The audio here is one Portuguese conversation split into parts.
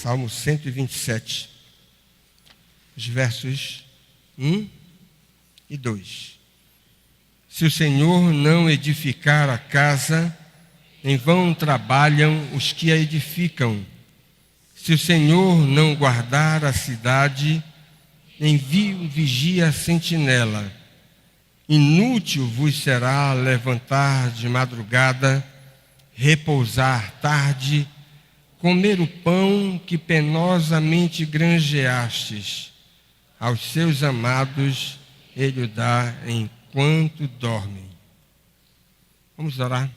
Salmo 127, os versos 1 e 2. Se o Senhor não edificar a casa, em vão trabalham os que a edificam. Se o Senhor não guardar a cidade, envie um vigia sentinela. Inútil vos será levantar de madrugada, repousar tarde, comer o pão que penosamente granjeastes. Aos seus amados ele o dá enquanto dormem. Vamos orar.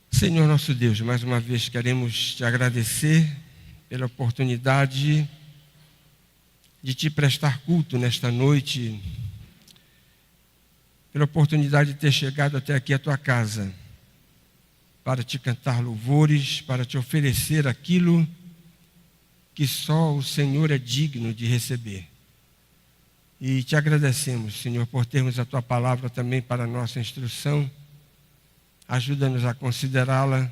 Senhor nosso Deus, mais uma vez queremos te agradecer pela oportunidade de te prestar culto nesta noite, pela oportunidade de ter chegado até aqui à tua casa, para te cantar louvores, para te oferecer aquilo que só o Senhor é digno de receber. E te agradecemos, Senhor, por termos a tua palavra também para a nossa instrução. Ajuda-nos a considerá-la,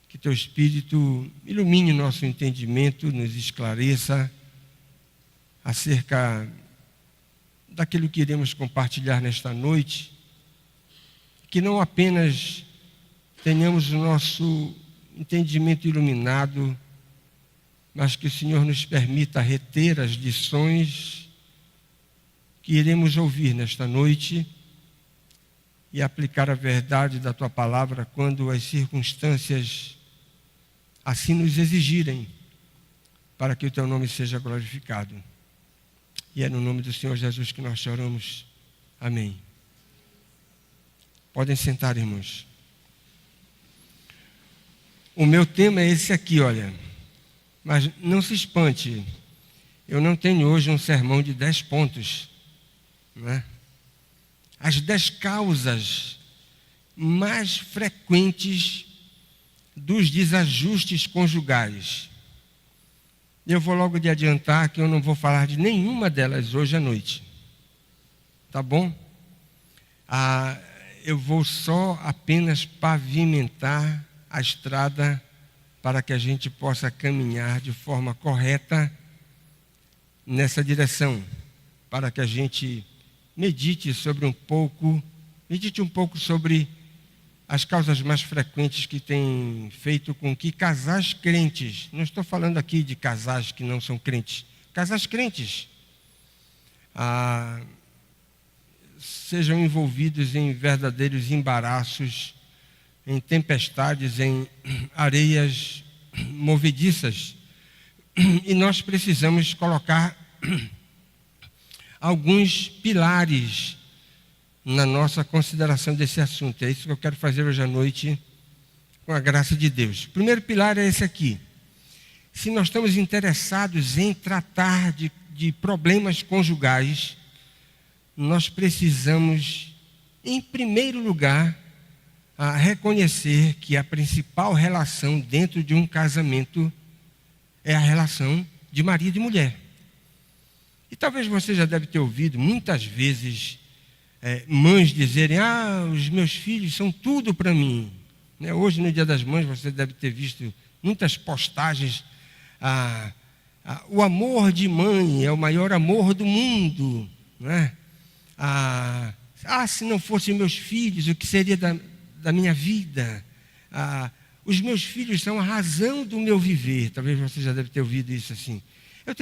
que teu Espírito ilumine nosso entendimento, nos esclareça acerca daquilo que iremos compartilhar nesta noite, que não apenas tenhamos o nosso entendimento iluminado, mas que o Senhor nos permita reter as lições que iremos ouvir nesta noite e aplicar a verdade da tua palavra quando as circunstâncias assim nos exigirem, para que o teu nome seja glorificado. E é no nome do Senhor Jesus que nós choramos. Amém. Podem sentar, irmãos. O meu tema é esse aqui, olha. Mas não se espante. Eu não tenho hoje um sermão de 10 pontos, né? As 10 causas mais frequentes dos desajustes conjugais. Eu vou logo de adiantar que eu não vou falar de nenhuma delas hoje à noite. Tá bom? Eu vou só apenas pavimentar a estrada para que a gente possa caminhar de forma correta nessa direção, para que a gente medite um pouco sobre as causas mais frequentes que têm feito com que casais crentes, não estou falando aqui de casais que não são crentes, casais crentes, sejam envolvidos em verdadeiros embaraços, em tempestades, em areias movediças. E nós precisamos colocar alguns pilares na nossa consideração desse assunto. É isso que eu quero fazer hoje à noite, com a graça de Deus. O primeiro pilar é esse aqui. Se nós estamos interessados em tratar de problemas conjugais, nós precisamos, em primeiro lugar, reconhecer que a principal relação dentro de um casamento é a relação de marido e mulher. E talvez você já deve ter ouvido muitas vezes mães dizerem: os meus filhos são tudo para mim. Né? Hoje, no Dia das Mães, você deve ter visto muitas postagens. O amor de mãe é o maior amor do mundo. Né? Se não fossem meus filhos, o que seria da minha vida? Os meus filhos são a razão do meu viver. Talvez você já deve ter ouvido isso assim. Eu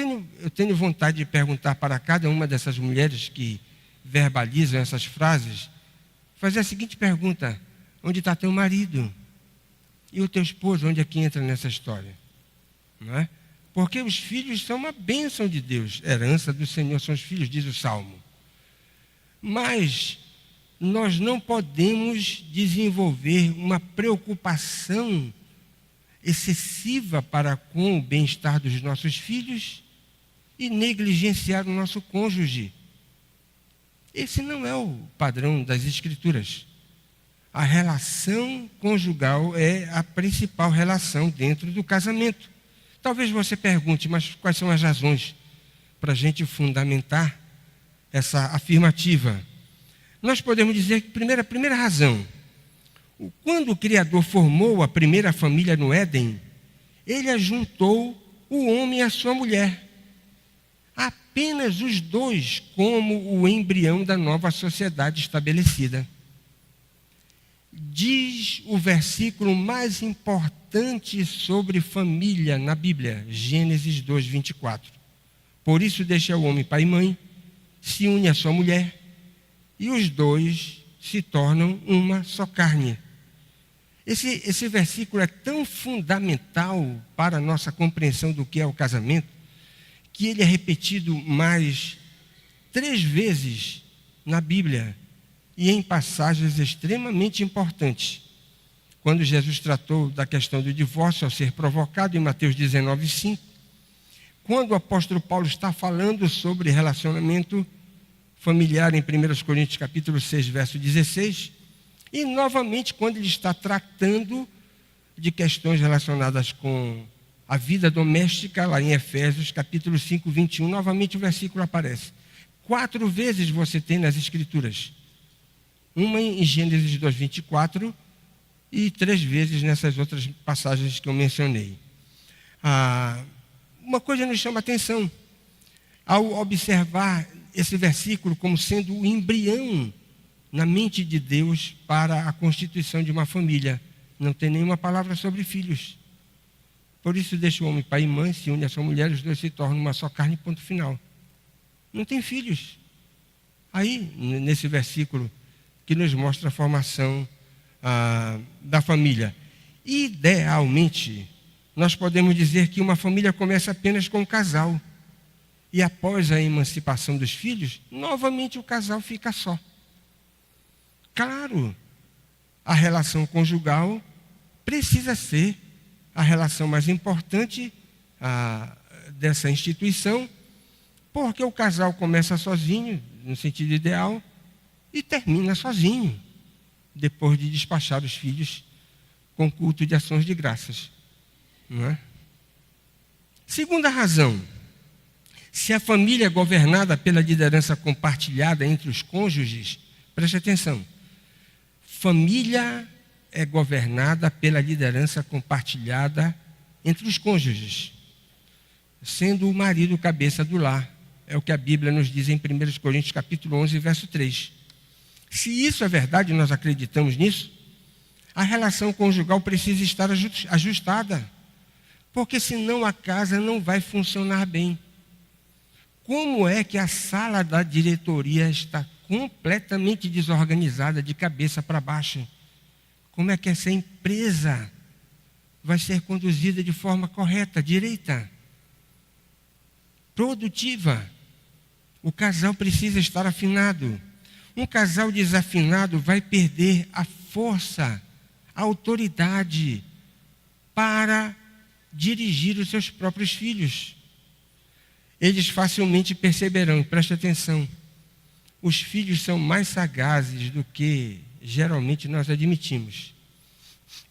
tenho vontade de perguntar para cada uma dessas mulheres que verbalizam essas frases, fazer a seguinte pergunta: onde está teu marido? E o teu esposo, onde é que entra nessa história? Não é? Porque os filhos são uma bênção de Deus, herança do Senhor são os filhos, diz o Salmo. Mas nós não podemos desenvolver uma preocupação excessiva para com o bem-estar dos nossos filhos e negligenciar o nosso cônjuge. Esse não é o padrão das Escrituras. A relação conjugal é a principal relação dentro do casamento. Talvez você pergunte: mas quais são as razões para a gente fundamentar essa afirmativa? Nós podemos dizer que, a primeira razão, quando o Criador formou a primeira família no Éden, Ele ajuntou o homem e a sua mulher. Apenas os dois como o embrião da nova sociedade estabelecida. Diz o versículo mais importante sobre família na Bíblia, Gênesis 2, 24. Por isso deixa o homem pai e mãe, se une à sua mulher, e os dois se tornam uma só carne. Esse versículo é tão fundamental para a nossa compreensão do que é o casamento, que ele é repetido mais 3 vezes na Bíblia e em passagens extremamente importantes. Quando Jesus tratou da questão do divórcio ao ser provocado, em Mateus 19, 5. Quando o apóstolo Paulo está falando sobre relacionamento familiar em 1 Coríntios capítulo 6, verso 16. E novamente quando ele está tratando de questões relacionadas com a vida doméstica, lá em Efésios capítulo 5, 21, novamente o versículo aparece. 4 vezes você tem nas Escrituras. Uma em Gênesis 2, 24 e 3 vezes nessas outras passagens que eu mencionei. Uma coisa nos chama a atenção. Ao observar esse versículo como sendo o embrião na mente de Deus para a constituição de uma família, não tem nenhuma palavra sobre filhos. Por isso deixa o homem pai e mãe, se une à sua mulher, os dois se tornam uma só carne, ponto final. Não tem filhos. Aí, nesse versículo, que nos mostra a formação da família. Idealmente, nós podemos dizer que uma família começa apenas com um casal. E após a emancipação dos filhos, novamente o casal fica só. Claro, a relação conjugal precisa ser a relação mais importante dessa instituição, porque o casal começa sozinho, no sentido ideal, e termina sozinho, depois de despachar os filhos com culto de ações de graças. Não é? Segunda razão, se a família é governada pela liderança compartilhada entre os cônjuges, preste atenção, família é governada pela liderança compartilhada entre os cônjuges, sendo o marido cabeça do lar. É o que a Bíblia nos diz em 1 Coríntios capítulo 11, verso 3. Se isso é verdade, nós acreditamos nisso, a relação conjugal precisa estar ajustada, porque senão a casa não vai funcionar bem. Como é que a sala da diretoria está completamente desorganizada de cabeça para baixo? Como é que essa empresa vai ser conduzida de forma correta, direita, produtiva? O casal precisa estar afinado. Um casal desafinado vai perder a força, a autoridade para dirigir os seus próprios filhos. Eles facilmente perceberão, e preste atenção, os filhos são mais sagazes do que geralmente nós admitimos.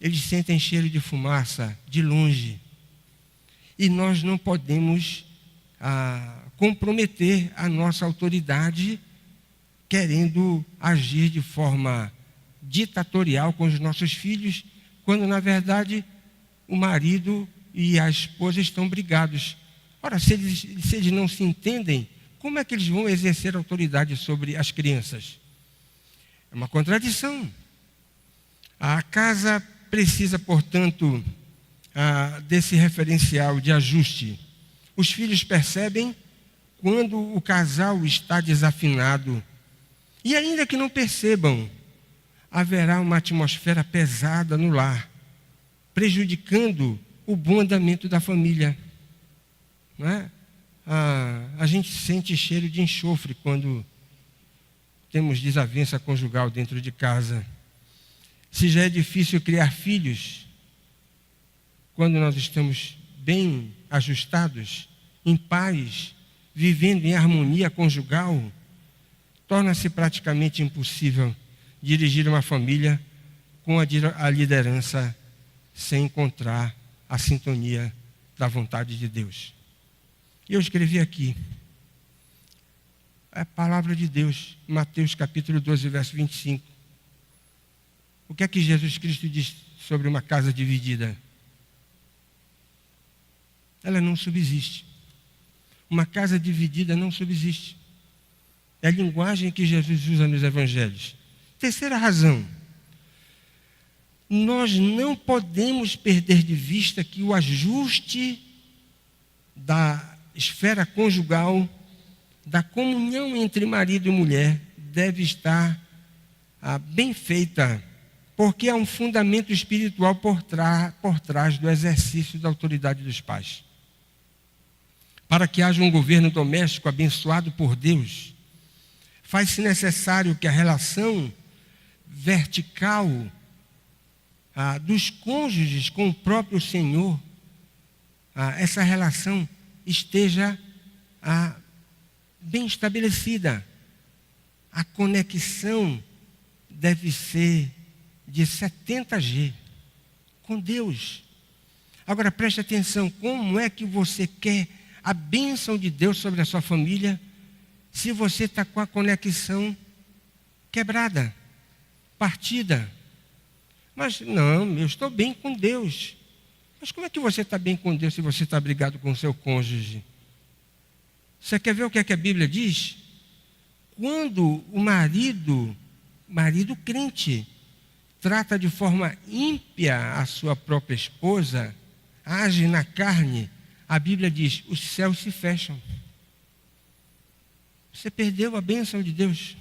Eles sentem cheiro de fumaça de longe. E nós não podemos comprometer a nossa autoridade querendo agir de forma ditatorial com os nossos filhos, quando na verdade o marido e a esposa estão brigados. Ora, se eles não se entendem, como é que eles vão exercer autoridade sobre as crianças? É uma contradição. A casa precisa, portanto, desse referencial de ajuste. Os filhos percebem quando o casal está desafinado. E ainda que não percebam, haverá uma atmosfera pesada no lar, prejudicando o bom andamento da família. Não é? A gente sente cheiro de enxofre quando temos desavença conjugal dentro de casa. Se já é difícil criar filhos, quando nós estamos bem ajustados, em paz, vivendo em harmonia conjugal, torna-se praticamente impossível dirigir uma família com a liderança sem encontrar a sintonia da vontade de Deus. E eu escrevi aqui, a palavra de Deus, Mateus capítulo 12, verso 25. O que é que Jesus Cristo diz sobre uma casa dividida? ela não subsiste. Uma casa dividida não subsiste. É a linguagem que Jesus usa nos evangelhos. Terceira razão. Nós não podemos perder de vista que o ajuste da esfera conjugal, da comunhão entre marido e mulher, deve estar bem feita, porque há um fundamento espiritual por trás do exercício da autoridade dos pais. Para que haja um governo doméstico abençoado por Deus, faz-se necessário que a relação vertical dos cônjuges com o próprio Senhor, essa relação esteja bem estabelecida. A conexão deve ser de 70G com Deus. Agora preste atenção, como é que você quer a bênção de Deus sobre a sua família se você está com a conexão quebrada, partida? Mas não, eu estou bem com Deus. Mas como é que você está bem com Deus se você está brigado com o seu cônjuge? Você quer ver o que é que a Bíblia diz? Quando o marido crente, trata de forma ímpia a sua própria esposa, age na carne, a Bíblia diz, os céus se fecham. Você perdeu a bênção de Deus.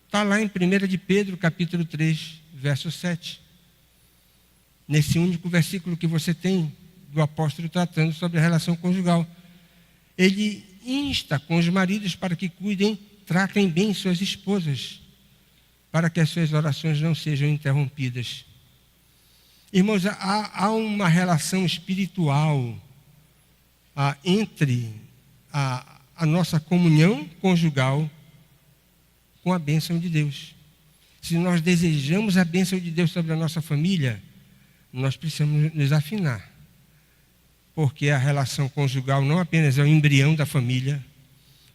Está lá em 1 de Pedro, capítulo 3, verso 7. Nesse único versículo que você tem do apóstolo tratando sobre a relação conjugal. Ele insta com os maridos para que tratem bem suas esposas, para que as suas orações não sejam interrompidas. Irmãos, há uma relação espiritual entre a nossa comunhão conjugal com a bênção de Deus. Se nós desejamos a bênção de Deus sobre a nossa família, nós precisamos nos afinar. Porque a relação conjugal não apenas é o embrião da família,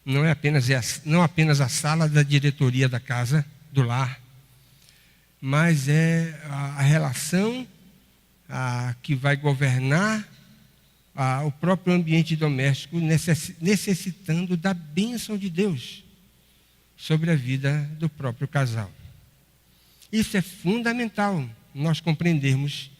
não apenas a sala da diretoria da casa, do lar, mas é a relação que vai governar o próprio ambiente doméstico, necessitando da bênção de Deus sobre a vida do próprio casal. Isso é fundamental nós compreendermos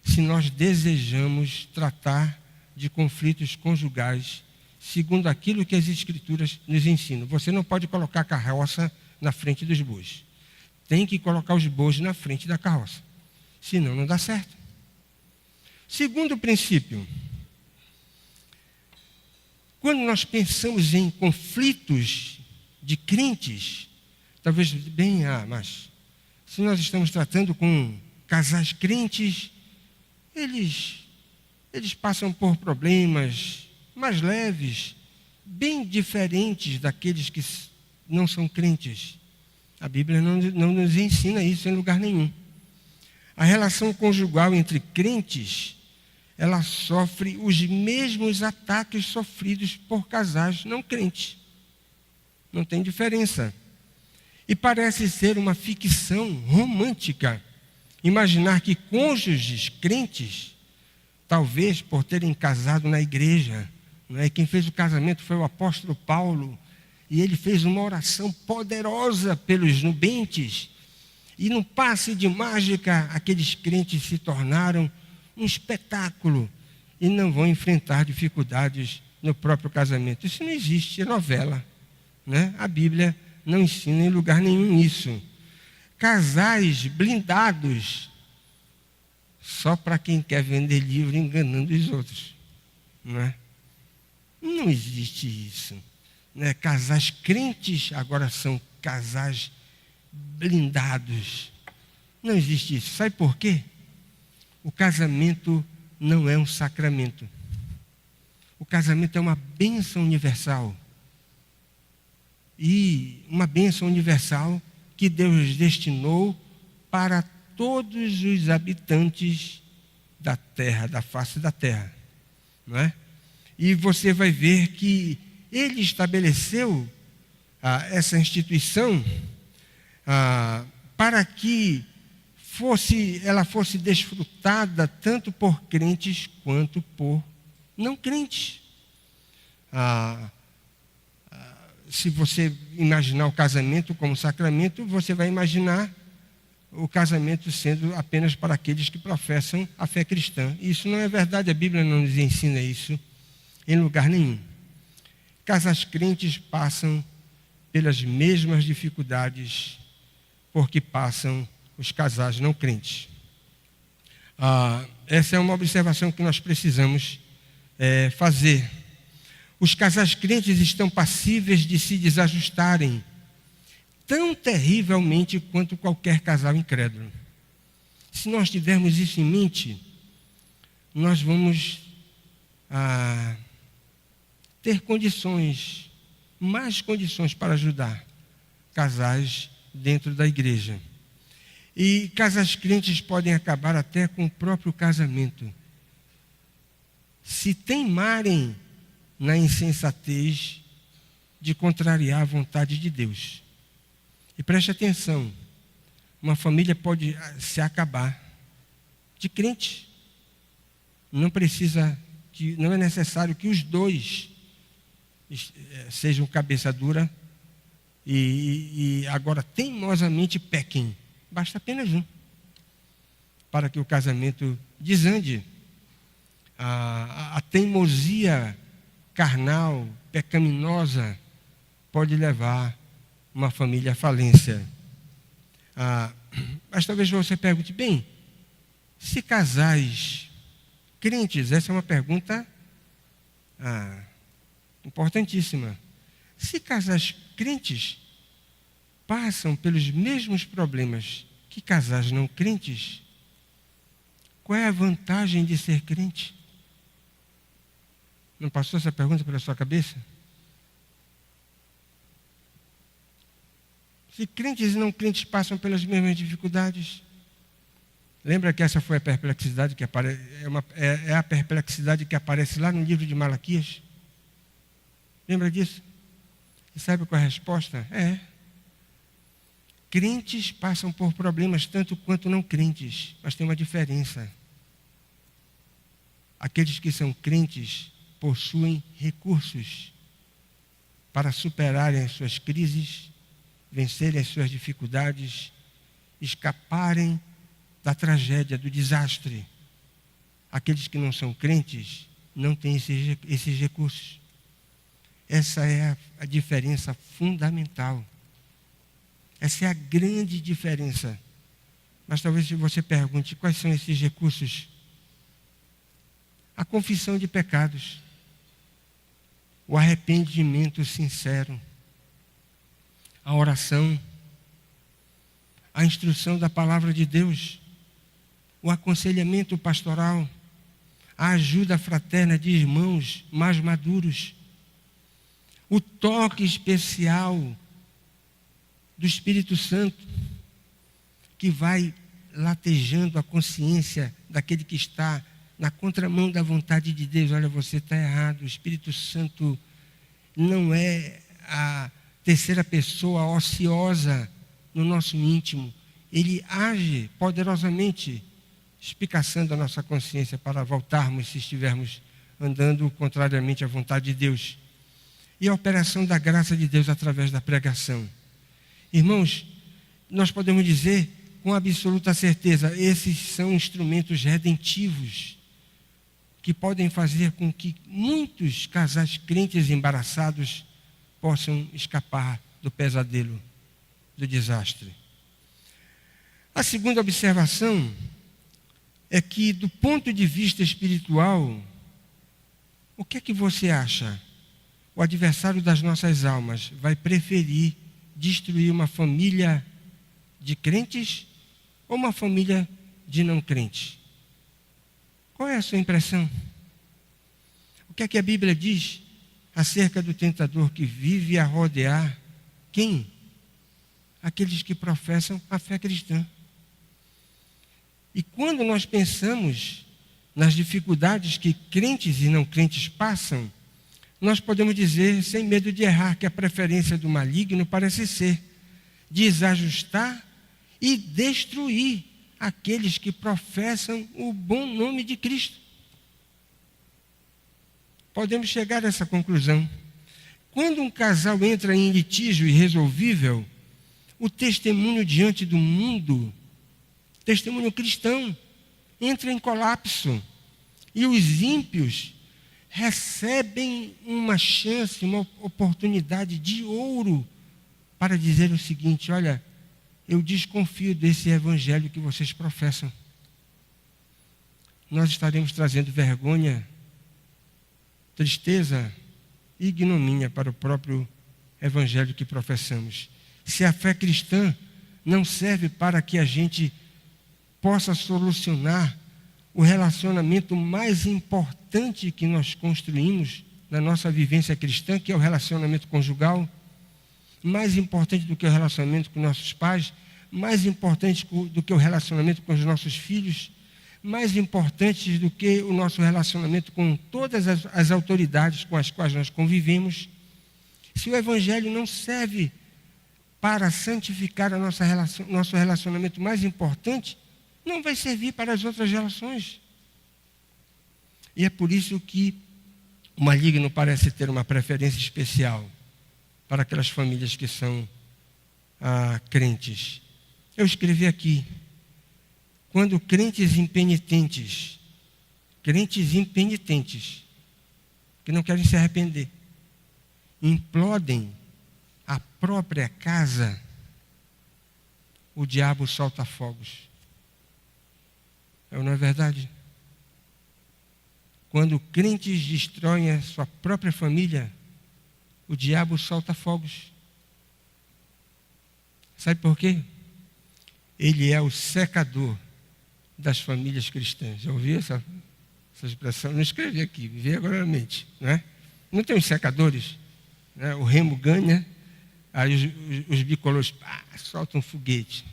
se nós desejamos tratar de conflitos conjugais segundo aquilo que as Escrituras nos ensinam. Você não pode colocar a carroça na frente dos bois. Tem que colocar os bois na frente da carroça. Senão não dá certo. Segundo princípio, quando nós pensamos em conflitos de crentes, talvez mas se nós estamos tratando com casais crentes, eles passam por problemas mais leves, bem diferentes daqueles que não são crentes. A Bíblia não nos ensina isso em lugar nenhum. A relação conjugal entre crentes, ela sofre os mesmos ataques sofridos por casais não crentes. Não tem diferença. E parece ser uma ficção romântica imaginar que cônjuges crentes, talvez por terem casado na igreja, quem fez o casamento foi o apóstolo Paulo, e ele fez uma oração poderosa pelos nubentes, e num passe de mágica, aqueles crentes se tornaram um espetáculo, e não vão enfrentar dificuldades no próprio casamento. Isso não existe, é novela. A Bíblia não ensina em lugar nenhum isso. Casais blindados, só para quem quer vender livro enganando os outros. Não existe isso. Casais crentes agora são casais blindados. Não existe isso. Sabe por quê? O casamento não é um sacramento. O casamento é uma bênção universal. E uma bênção universal que Deus destinou para todos os habitantes da terra, da face da terra. E você vai ver que Ele estabeleceu essa instituição para que ela fosse desfrutada tanto por crentes quanto por não crentes. Se você imaginar o casamento como sacramento, você vai imaginar o casamento sendo apenas para aqueles que professam a fé cristã. Isso não é verdade, a Bíblia não nos ensina isso em lugar nenhum. Casais crentes passam pelas mesmas dificuldades porque passam os casais não crentes. Essa é uma observação que nós precisamos fazer. Os casais crentes estão passíveis de se desajustarem tão terrivelmente quanto qualquer casal incrédulo. Se nós tivermos isso em mente, nós vamos ter mais condições para ajudar casais dentro da igreja. E casais crentes podem acabar até com o próprio casamento, se teimarem na insensatez de contrariar a vontade de Deus. E preste atenção, uma família pode se acabar de crente. Não é necessário que os dois sejam cabeça dura e agora teimosamente pequem. Basta apenas um para que o casamento desande. A teimosia carnal, pecaminosa, pode levar uma família à falência. Mas talvez você pergunte, bem, se casais crentes, essa é uma pergunta importantíssima. Se casais crentes passam pelos mesmos problemas que casais não crentes, qual é a vantagem de ser crente? Não passou essa pergunta pela sua cabeça? Se crentes e não crentes passam pelas mesmas dificuldades, lembra que essa foi a perplexidade que é a perplexidade que aparece lá no livro de Malaquias? Lembra disso? E sabe qual é a resposta? Crentes passam por problemas tanto quanto não crentes, mas tem uma diferença. Aqueles que são crentes possuem recursos para superarem as suas crises, vencerem as suas dificuldades, escaparem da tragédia, do desastre. Aqueles que não são crentes não têm esses recursos. Essa é a diferença fundamental. Essa é a grande diferença. Mas talvez você pergunte, quais são esses recursos? A confissão de pecados, o arrependimento sincero, a oração, a instrução da palavra de Deus, o aconselhamento pastoral, a ajuda fraterna de irmãos mais maduros, o toque especial do Espírito Santo, que vai latejando a consciência daquele que está na contramão da vontade de Deus. Olha, você está errado, o Espírito Santo não é a terceira pessoa ociosa no nosso íntimo. Ele age poderosamente, espicaçando a nossa consciência para voltarmos se estivermos andando contrariamente à vontade de Deus. E a operação da graça de Deus através da pregação. Irmãos, nós podemos dizer com absoluta certeza, esses são instrumentos redentivos que podem fazer com que muitos casais crentes embaraçados possam escapar do pesadelo, do desastre. A segunda observação é que, do ponto de vista espiritual, o que é que você acha? O adversário das nossas almas vai preferir destruir uma família de crentes ou uma família de não crentes? Qual é a sua impressão? O que é que a Bíblia diz acerca do tentador que vive a rodear quem? Aqueles que professam a fé cristã. E quando nós pensamos nas dificuldades que crentes e não crentes passam, nós podemos dizer, sem medo de errar, que a preferência do maligno parece ser desajustar e destruir aqueles que professam o bom nome de Cristo. podemos chegar a essa conclusão. Quando um casal entra em litígio irresolvível, o testemunho diante do mundo, testemunho cristão, entra em colapso. E os ímpios recebem uma chance, uma oportunidade de ouro para dizer o seguinte: olha, eu desconfio desse evangelho que vocês professam. Nós estaremos trazendo vergonha, tristeza e ignomínia para o próprio evangelho que professamos. Se a fé cristã não serve para que a gente possa solucionar o relacionamento mais importante que nós construímos na nossa vivência cristã, que é o relacionamento conjugal, mais importante do que o relacionamento com nossos pais, mais importante do que o relacionamento com os nossos filhos, mais importante do que o nosso relacionamento com todas as autoridades com as quais nós convivemos. Se o evangelho não serve para santificar nosso relacionamento mais importante, não vai servir para as outras relações. E é por isso que o maligno parece ter uma preferência especial para aquelas famílias que são crentes. Eu escrevi aqui: quando crentes impenitentes, que não querem se arrepender, implodem a própria casa, o diabo solta fogos. Não é verdade? Quando crentes destroem a sua própria família, o diabo solta fogos. Sabe por quê? Ele é o secador das famílias cristãs. Já ouviu essa expressão? Não escrevi aqui, me veio agora na mente. Né? Não tem os secadores? Né? O remo ganha, aí os bicolores soltam um foguete.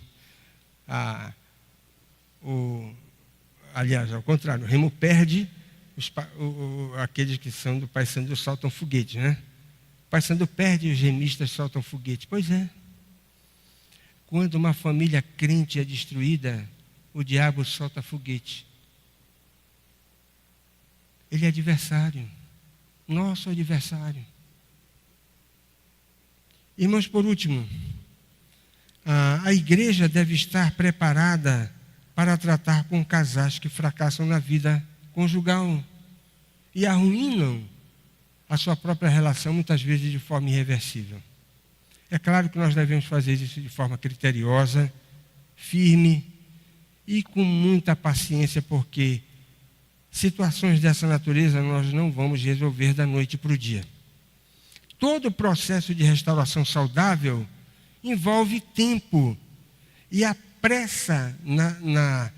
Aliás, ao contrário, o remo perde, aqueles que são do Paysandu soltam foguete, né? O Paysandu perde e os remistas soltam foguete. Pois é. Quando uma família crente é destruída, o diabo solta foguete. Ele é adversário, nosso adversário. Irmãos, por último, a igreja deve estar preparada para tratar com casais que fracassam na vida conjugal e arruinam a sua própria relação, muitas vezes de forma irreversível. É claro que nós devemos fazer isso de forma criteriosa, firme e com muita paciência, porque situações dessa natureza nós não vamos resolver da noite para o dia. Todo o processo de restauração saudável envolve tempo, e a pressa na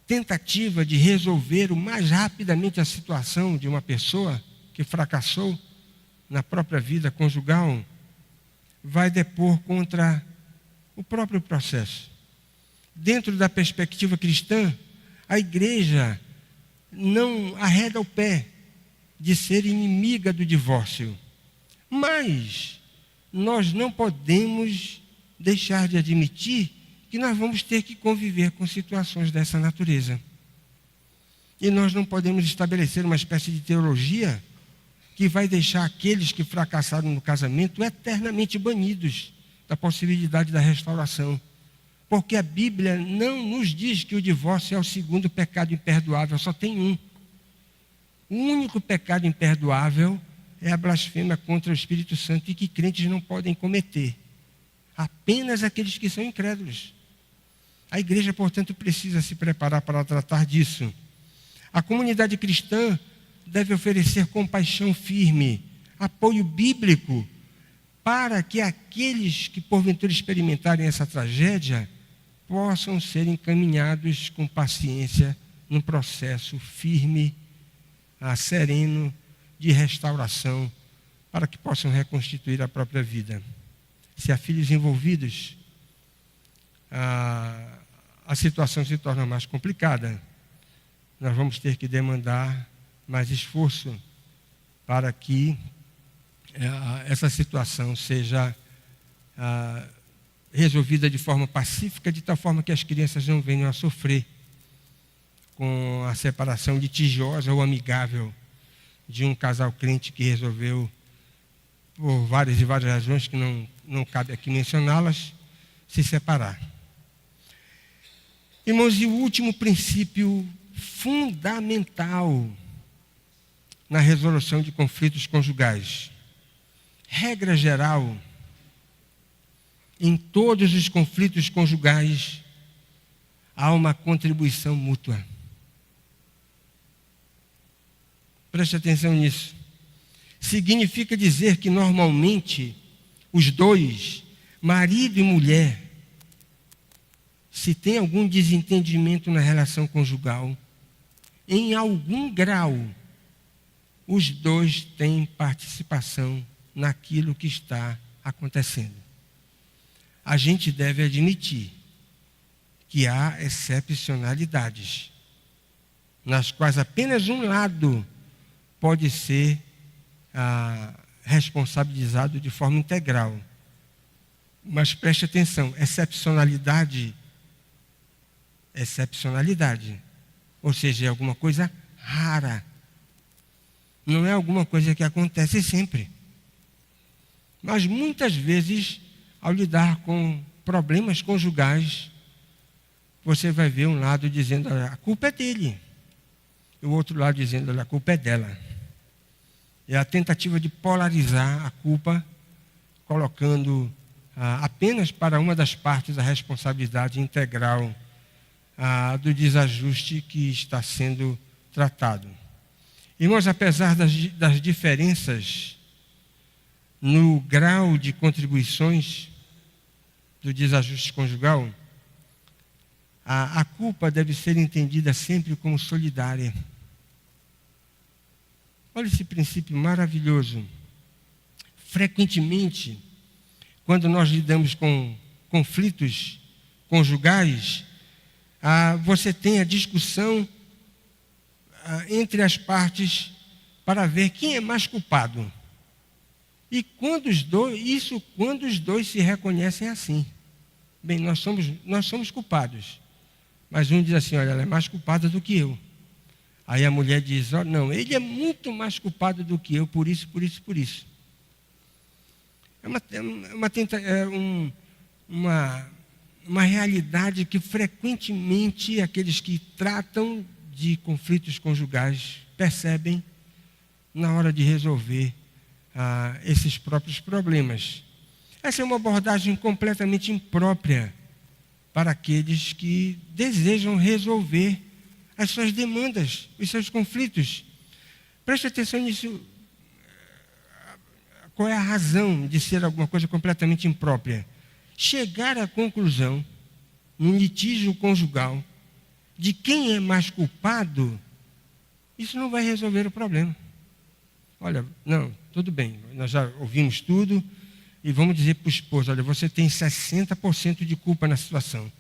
tentativa de resolver o mais rapidamente a situação de uma pessoa que fracassou na própria vida conjugal vai depor contra o próprio processo. Dentro da perspectiva cristã, a igreja não arreda o pé de ser inimiga do divórcio, mas nós não podemos deixar de admitir que nós vamos ter que conviver com situações dessa natureza. E nós não podemos estabelecer uma espécie de teologia que vai deixar aqueles que fracassaram no casamento eternamente banidos da possibilidade da restauração. Porque a Bíblia não nos diz que o divórcio é o segundo pecado imperdoável, só tem um. O único pecado imperdoável é a blasfêmia contra o Espírito Santo, e que crentes não podem cometer. Apenas aqueles que são incrédulos. A igreja, portanto, precisa se preparar para tratar disso. A comunidade cristã deve oferecer compaixão firme, apoio bíblico, para que aqueles que porventura experimentarem essa tragédia possam ser encaminhados com paciência num processo firme, sereno, de restauração, para que possam reconstituir a própria vida. Se há filhos envolvidos, a situação se torna mais complicada. Nós vamos ter que demandar mais esforço para que essa situação seja resolvida de forma pacífica, de tal forma que as crianças não venham a sofrer com a separação litigiosa ou amigável de um casal crente que resolveu, por várias e várias razões que não cabe aqui mencioná-las, se separar. Irmãos, e o último princípio fundamental na resolução de conflitos conjugais. Regra geral, em todos os conflitos conjugais, há uma contribuição mútua. Preste atenção nisso. Significa dizer que normalmente os dois, marido e mulher, se tem algum desentendimento na relação conjugal, em algum grau, os dois têm participação naquilo que está acontecendo. A gente deve admitir que há excepcionalidades, nas quais apenas um lado pode ser responsabilizado de forma integral. Mas preste atenção, excepcionalidade, ou seja, é alguma coisa rara. Não é alguma coisa que acontece sempre. Mas muitas vezes, ao lidar com problemas conjugais, você vai ver um lado dizendo, a culpa é dele. E o outro lado dizendo, a culpa é dela. É a tentativa de polarizar a culpa, colocando apenas para uma das partes a responsabilidade integral do desajuste que está sendo tratado. Irmãos, apesar das diferenças no grau de contribuições do desajuste conjugal, a culpa deve ser entendida sempre como solidária. Olha esse princípio maravilhoso. Frequentemente, quando nós lidamos com conflitos conjugais, você tem a discussão entre as partes para ver quem é mais culpado. E quando os dois se reconhecem assim. Bem, nós somos culpados. Mas um diz assim, olha, ela é mais culpada do que eu. Aí a mulher diz, oh, não, ele é muito mais culpado do que eu, por isso. É uma realidade que frequentemente aqueles que tratam de conflitos conjugais percebem na hora de resolver esses próprios problemas. Essa é uma abordagem completamente imprópria para aqueles que desejam resolver as suas demandas, os seus conflitos. Preste atenção nisso. Qual é a razão de ser alguma coisa completamente imprópria? Chegar à conclusão, num litígio conjugal, de quem é mais culpado, isso não vai resolver o problema. Olha, não, tudo bem, nós já ouvimos tudo, e vamos dizer para o esposo, olha, você tem 60% de culpa na situação.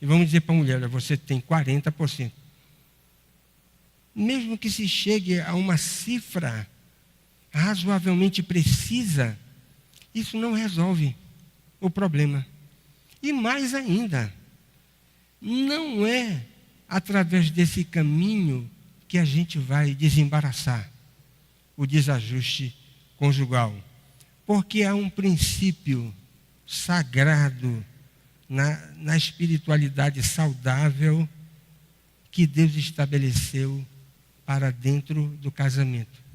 E vamos dizer para a mulher, olha, você tem 40%. Mesmo que se chegue a uma cifra razoavelmente precisa, isso não resolve o problema. E mais ainda, não é através desse caminho que a gente vai desembaraçar o desajuste conjugal. Porque há um princípio sagrado na espiritualidade saudável que Deus estabeleceu para dentro do casamento.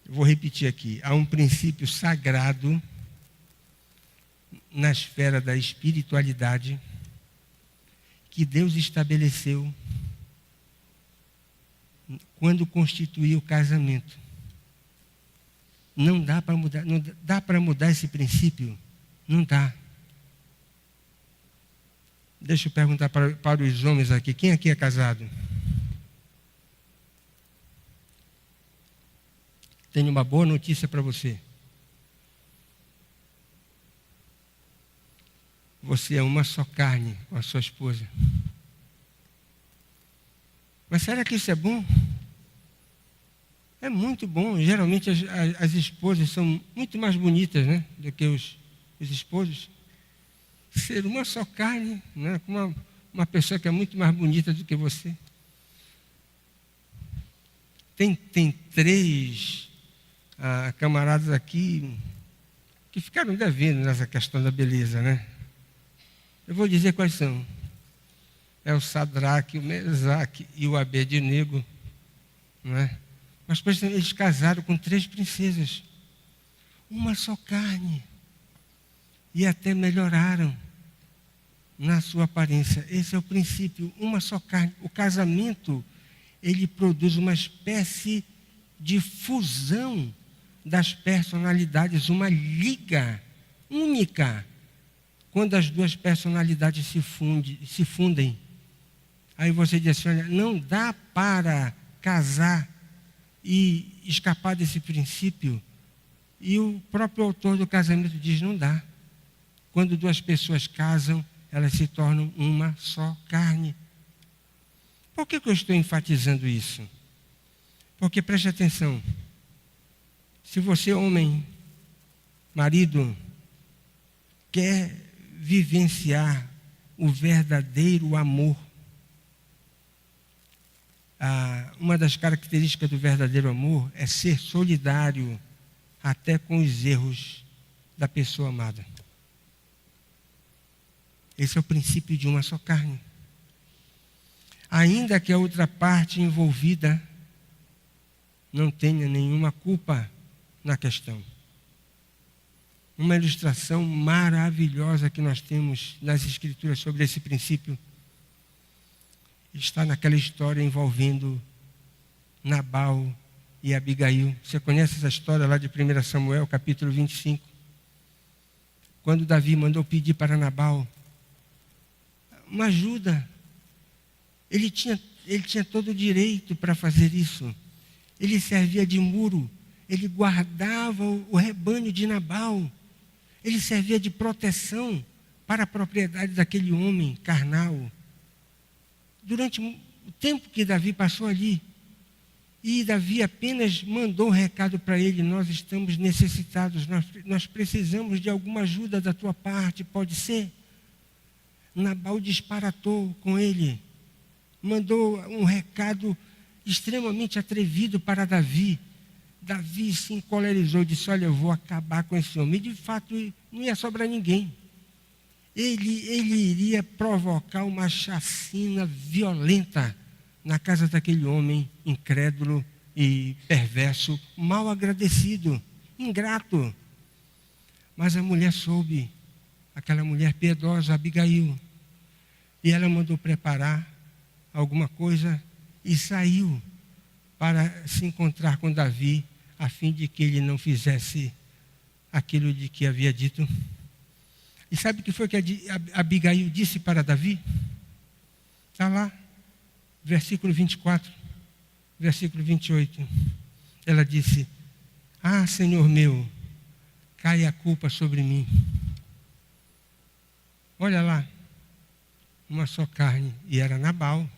Eu vou repetir aqui. Há um princípio sagrado na esfera da espiritualidade que Deus estabeleceu quando constituiu o casamento. Não dá para mudar, não dá para mudar esse princípio? Não dá. Deixa eu perguntar para os homens aqui, quem aqui é casado? Tenho uma boa notícia para você. Você é uma só carne com a sua esposa. Mas será que isso é bom? É muito bom. Geralmente as esposas são muito mais bonitas, né, do que os esposos. Ser uma só carne, né, com uma pessoa que é muito mais bonita do que você. Tem três camaradas aqui que ficaram devendo nessa questão da beleza, né? Eu vou dizer quais são. É o Sadraque, o Mesaque e o Abednego, não é? Mas depois eles casaram com 3 princesas. Uma só carne. E até melhoraram na sua aparência. Esse é o princípio, uma só carne. O casamento, ele produz uma espécie de fusão das personalidades, uma liga única, quando as duas personalidades se fundem. Aí você diz assim, olha, não dá para casar e escapar desse princípio. E o próprio autor do casamento diz, não dá. Quando 2 pessoas casam, elas se tornam uma só carne. Por que eu estou enfatizando isso? Porque preste atenção, se você, homem, marido, quer vivenciar o verdadeiro amor, uma das características do verdadeiro amor é ser solidário até com os erros da pessoa amada. Esse é o princípio de uma só carne. Ainda que a outra parte envolvida não tenha nenhuma culpa na questão. Uma ilustração maravilhosa que nós temos nas Escrituras sobre esse princípio está naquela história envolvendo Nabal e Abigail. Você conhece essa história lá de 1 Samuel, capítulo 25? Quando Davi mandou pedir para Nabal uma ajuda. Ele tinha todo o direito para fazer isso. Ele servia de muro, ele guardava o rebanho de Nabal. Ele servia de proteção para a propriedade daquele homem carnal. Durante o tempo que Davi passou ali, e Davi apenas mandou um recado para ele, nós estamos necessitados, nós precisamos de alguma ajuda da tua parte, pode ser? Nabal disparatou com ele, mandou um recado extremamente atrevido para Davi. Davi se encolerizou, disse, olha, eu vou acabar com esse homem. E de fato, não ia sobrar ninguém. Ele iria provocar uma chacina violenta na casa daquele homem incrédulo e perverso, mal agradecido, ingrato. Mas a mulher soube, aquela mulher piedosa, Abigail, e ela mandou preparar alguma coisa e saiu para se encontrar com Davi, a fim de que ele não fizesse aquilo de que havia dito. E sabe o que foi que Abigail disse para Davi? Está lá, versículo 24, versículo 28. Ela disse, Senhor meu, cai a culpa sobre mim. Olha lá, uma só carne, e era Nabal.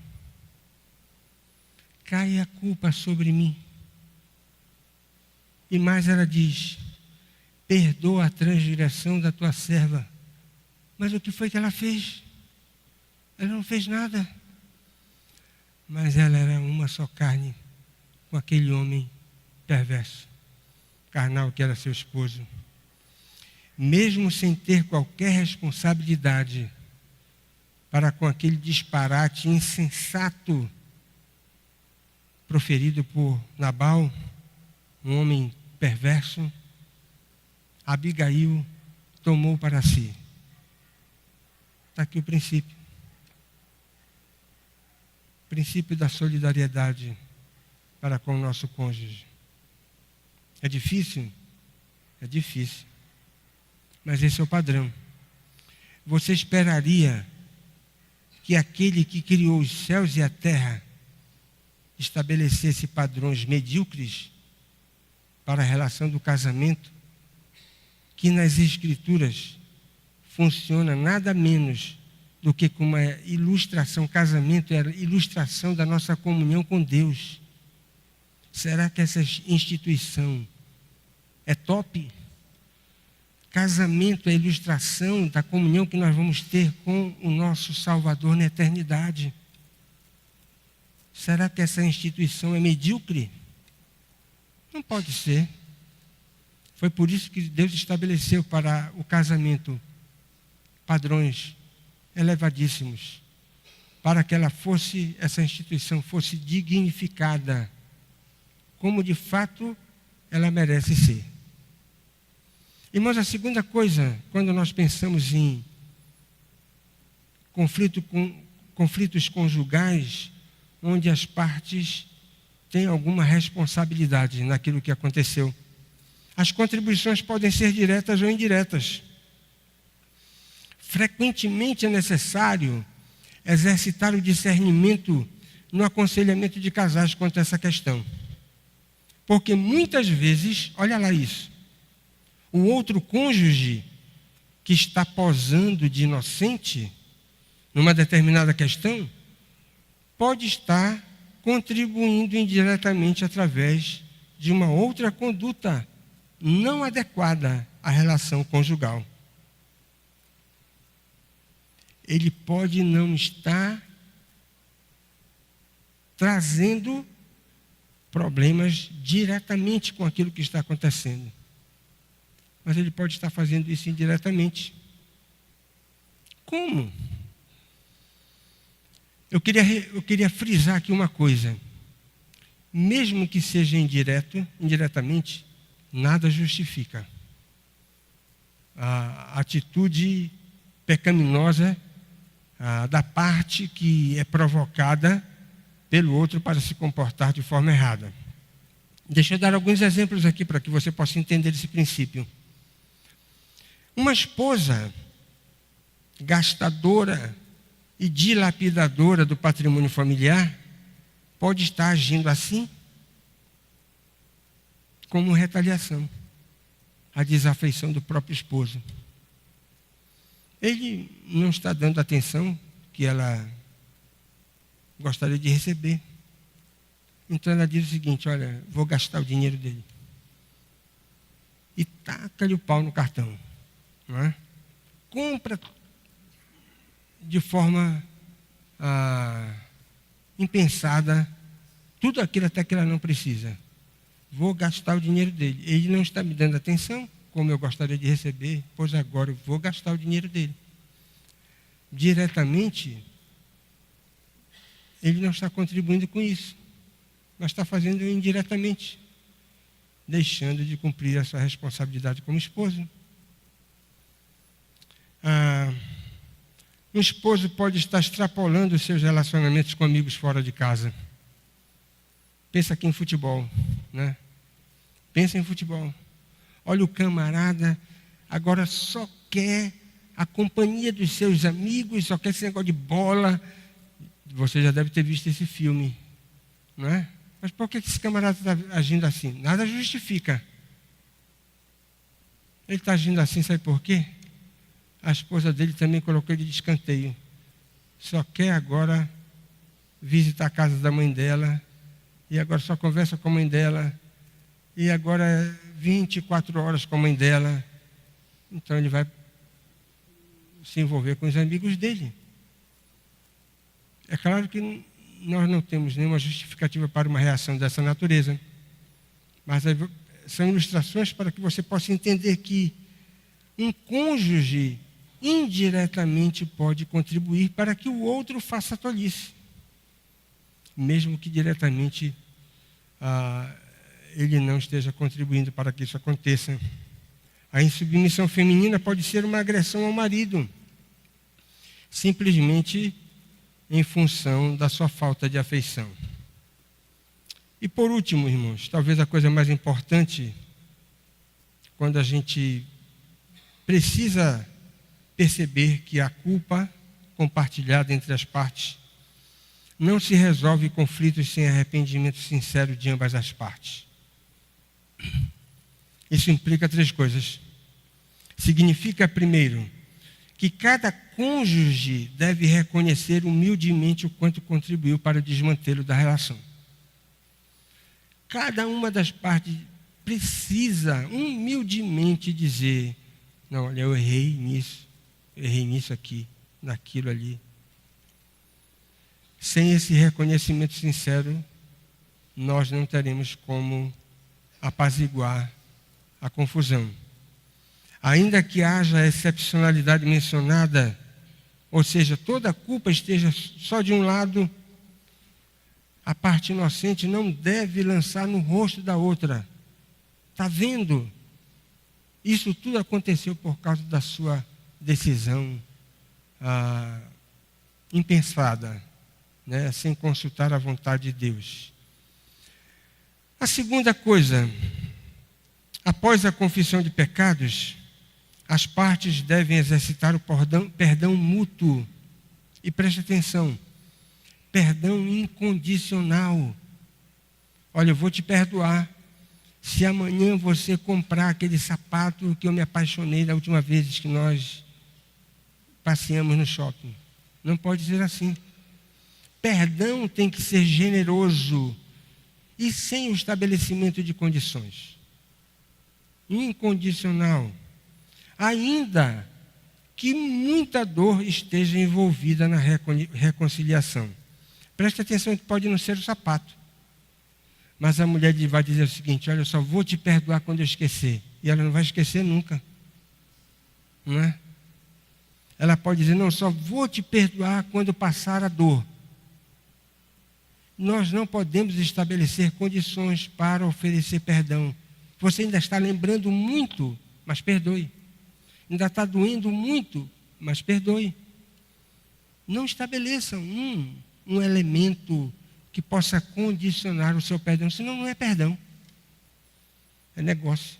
Cai a culpa sobre mim. E mais ela diz, perdoa a transgressão da tua serva. Mas o que foi que ela fez? Ela não fez nada. Mas ela era uma só carne com aquele homem perverso, carnal que era seu esposo. Mesmo sem ter qualquer responsabilidade para com aquele disparate insensato proferido por Nabal, um homem perverso, Abigail tomou para si. Está aqui o princípio. Princípio da solidariedade para com o nosso cônjuge. É difícil? É difícil. Mas esse é o padrão. Você esperaria que aquele que criou os céus e a terra estabelecesse padrões medíocres para a relação do casamento, que nas Escrituras funciona nada menos do que com uma ilustração? Casamento é a ilustração da nossa comunhão com Deus. Será que essa instituição é top? Casamento é a ilustração da comunhão que nós vamos ter com o nosso Salvador na eternidade. Será que essa instituição é medíocre? Não pode ser. Foi por isso que Deus estabeleceu para o casamento padrões elevadíssimos, para que essa instituição fosse dignificada, como de fato ela merece ser. Irmãos, a segunda coisa, quando nós pensamos em conflitos conjugais, onde as partes têm alguma responsabilidade naquilo que aconteceu, as contribuições podem ser diretas ou indiretas. Frequentemente é necessário exercitar o discernimento no aconselhamento de casais quanto a essa questão. Porque muitas vezes, olha lá isso, o outro cônjuge que está posando de inocente numa determinada questão pode estar contribuindo indiretamente através de uma outra conduta não adequada à relação conjugal. Ele pode não estar trazendo problemas diretamente com aquilo que está acontecendo, mas ele pode estar fazendo isso indiretamente. Como? Eu queria frisar aqui uma coisa. Mesmo que seja indiretamente, nada justifica a atitude pecaminosa da parte que é provocada pelo outro para se comportar de forma errada. Deixa eu dar alguns exemplos aqui para que você possa entender esse princípio. Uma esposa gastadora e dilapidadora do patrimônio familiar pode estar agindo assim como retaliação à desafeição do próprio esposo. Ele não está dando a atenção que ela gostaria de receber. Então ela diz o seguinte: olha, vou gastar o dinheiro dele. E taca-lhe o pau no cartão. Não é? Compra de forma impensada tudo aquilo até que ela não precisa. Vou gastar o dinheiro dele. Ele não está me dando atenção como eu gostaria de receber, pois agora eu vou gastar o dinheiro dele. Diretamente, ele não está contribuindo com isso, mas está fazendo indiretamente, deixando de cumprir a sua responsabilidade como esposo. Um esposo pode estar extrapolando os seus relacionamentos com amigos fora de casa. Pensa aqui em futebol, né? Pensa em futebol. Olha, o camarada agora só quer a companhia dos seus amigos, só quer esse negócio de bola. Você já deve ter visto esse filme, não é? Mas por que esse camarada está agindo assim? Nada justifica. Ele está agindo assim, sabe por quê? A esposa dele também colocou ele de escanteio. Só quer agora visitar a casa da mãe dela, e agora só conversa com a mãe dela, e agora 24 horas com a mãe dela. Então ele vai se envolver com os amigos dele. É claro que nós não temos nenhuma justificativa para uma reação dessa natureza, mas são ilustrações para que você possa entender que um cônjuge indiretamente pode contribuir para que o outro faça tolice, mesmo que diretamente ele não esteja contribuindo para que isso aconteça. A insubmissão feminina pode ser uma agressão ao marido, simplesmente em função da sua falta de afeição. E por último, irmãos, talvez a coisa mais importante, quando a gente precisa perceber que a culpa compartilhada entre as partes não se resolve conflitos sem arrependimento sincero de ambas as partes. Isso implica 3 coisas. Significa, primeiro, que cada cônjuge deve reconhecer humildemente o quanto contribuiu para o desmantelo da relação. Cada uma das partes precisa humildemente dizer: não, olha, eu errei nisso aqui, naquilo ali. Sem esse reconhecimento sincero, nós não teremos como apaziguar a confusão. Ainda que haja a excepcionalidade mencionada, ou seja, toda a culpa esteja só de um lado, a parte inocente não deve lançar no rosto da outra. Está vendo? Isso tudo aconteceu por causa da sua decisão impensada, né? Sem consultar a vontade de Deus. A segunda coisa, após a confissão de pecados, as partes devem exercitar o perdão mútuo. E preste atenção, perdão incondicional. Olha, eu vou te perdoar se amanhã você comprar aquele sapato que eu me apaixonei da última vez que nós passeamos no shopping. Não pode ser assim. Perdão tem que ser generoso e sem o estabelecimento de condições. Incondicional. Ainda que muita dor esteja envolvida na reconciliação. Preste atenção que pode não ser o sapato. Mas a mulher vai dizer o seguinte: olha, eu só vou te perdoar quando eu esquecer. E ela não vai esquecer nunca. Não é? Ela pode dizer: não, só vou te perdoar quando passar a dor. Nós não podemos estabelecer condições para oferecer perdão. Você ainda está lembrando muito, mas perdoe. Ainda está doendo muito, mas perdoe. Não estabeleça um elemento que possa condicionar o seu perdão, senão não é perdão. É negócio.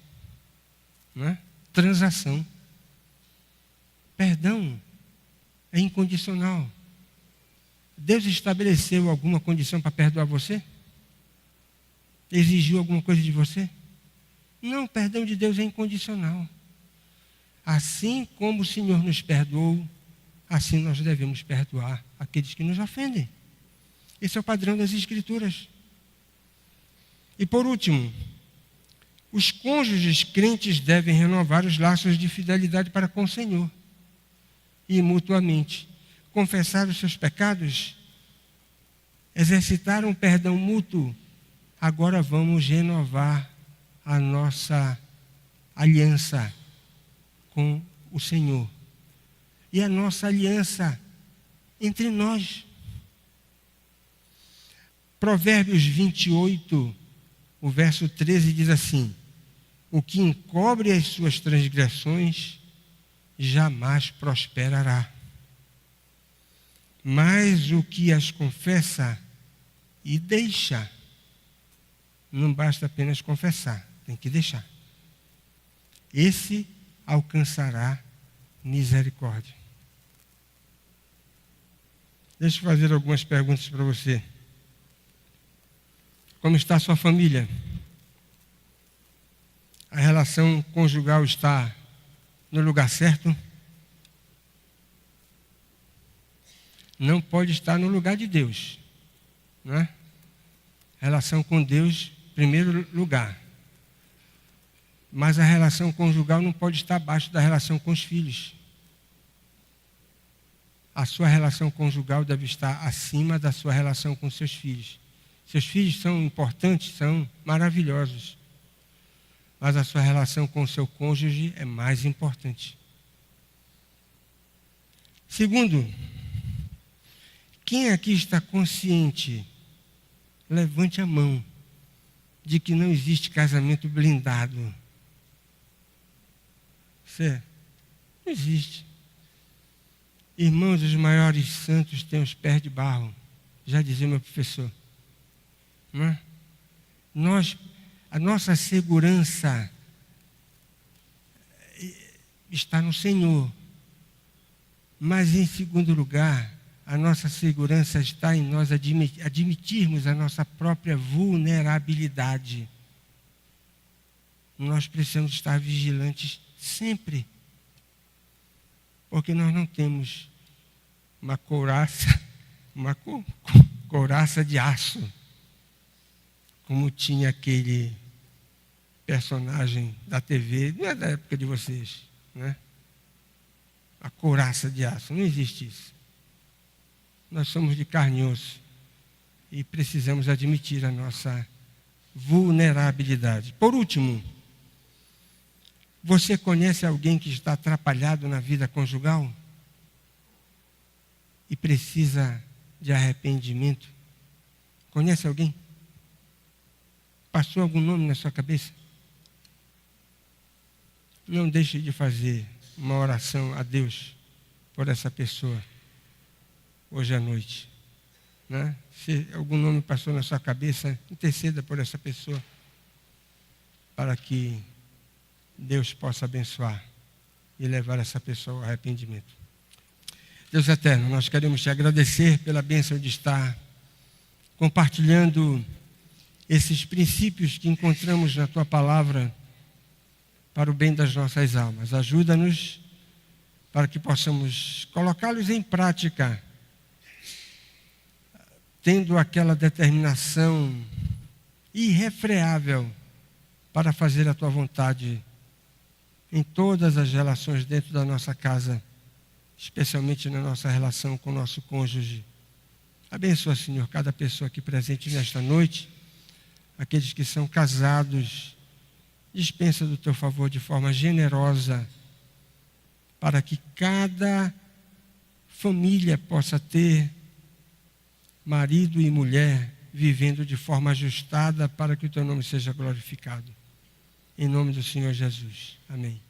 Não é? Transação. Perdão é incondicional. Deus estabeleceu alguma condição para perdoar você? Exigiu alguma coisa de você? Não, o perdão de Deus é incondicional. Assim como o Senhor nos perdoou, assim nós devemos perdoar aqueles que nos ofendem. Esse é o padrão das Escrituras. E por último, os cônjuges crentes devem renovar os laços de fidelidade para com o Senhor e mutuamente confessar os seus pecados, exercitar um perdão mútuo. Agora vamos renovar a nossa aliança com o Senhor e a nossa aliança entre nós. Provérbios 28, o verso 13 diz assim: o que encobre as suas transgressões jamais prosperará, mas o que as confessa e deixa, não basta apenas confessar, tem que deixar, esse alcançará misericórdia. Deixa eu fazer algumas perguntas para você. Como está a sua família? A relação conjugal está no lugar certo? Não pode estar no lugar de Deus, não é? Relação com Deus, primeiro lugar. Mas a relação conjugal não pode estar abaixo da relação com os filhos. A sua relação conjugal deve estar acima da sua relação com seus filhos. Seus filhos são importantes, são maravilhosos. Mas a sua relação com o seu cônjuge é mais importante. Segundo, quem aqui está consciente, levante a mão, de que não existe casamento blindado. Certo? Não existe. Irmãos, os maiores santos têm os pés de barro, já dizia meu professor. Não é? A nossa segurança está no Senhor. Mas, em segundo lugar, a nossa segurança está em nós admitirmos a nossa própria vulnerabilidade. Nós precisamos estar vigilantes sempre. Porque nós não temos uma couraça de aço, como tinha aquele personagem da TV, não é da época de vocês, né? A couraça de aço, não existe isso. Nós somos de carne e osso e precisamos admitir a nossa vulnerabilidade. Por último, você conhece alguém que está atrapalhado na vida conjugal e precisa de arrependimento? Conhece alguém? Passou algum nome na sua cabeça? Não deixe de fazer uma oração a Deus por essa pessoa hoje à noite, né? Se algum nome passou na sua cabeça, interceda por essa pessoa para que Deus possa abençoar e levar essa pessoa ao arrependimento. Deus eterno, nós queremos te agradecer pela bênção de estar compartilhando esses princípios que encontramos na tua palavra para o bem das nossas almas. Ajuda-nos para que possamos colocá-los em prática, tendo aquela determinação irrefreável para fazer a tua vontade em todas as relações dentro da nossa casa, especialmente na nossa relação com o nosso cônjuge. Abençoa, Senhor, cada pessoa aqui presente nesta noite, aqueles que são casados, dispensa do teu favor de forma generosa, para que cada família possa ter marido e mulher vivendo de forma ajustada para que o teu nome seja glorificado. Em nome do Senhor Jesus. Amém.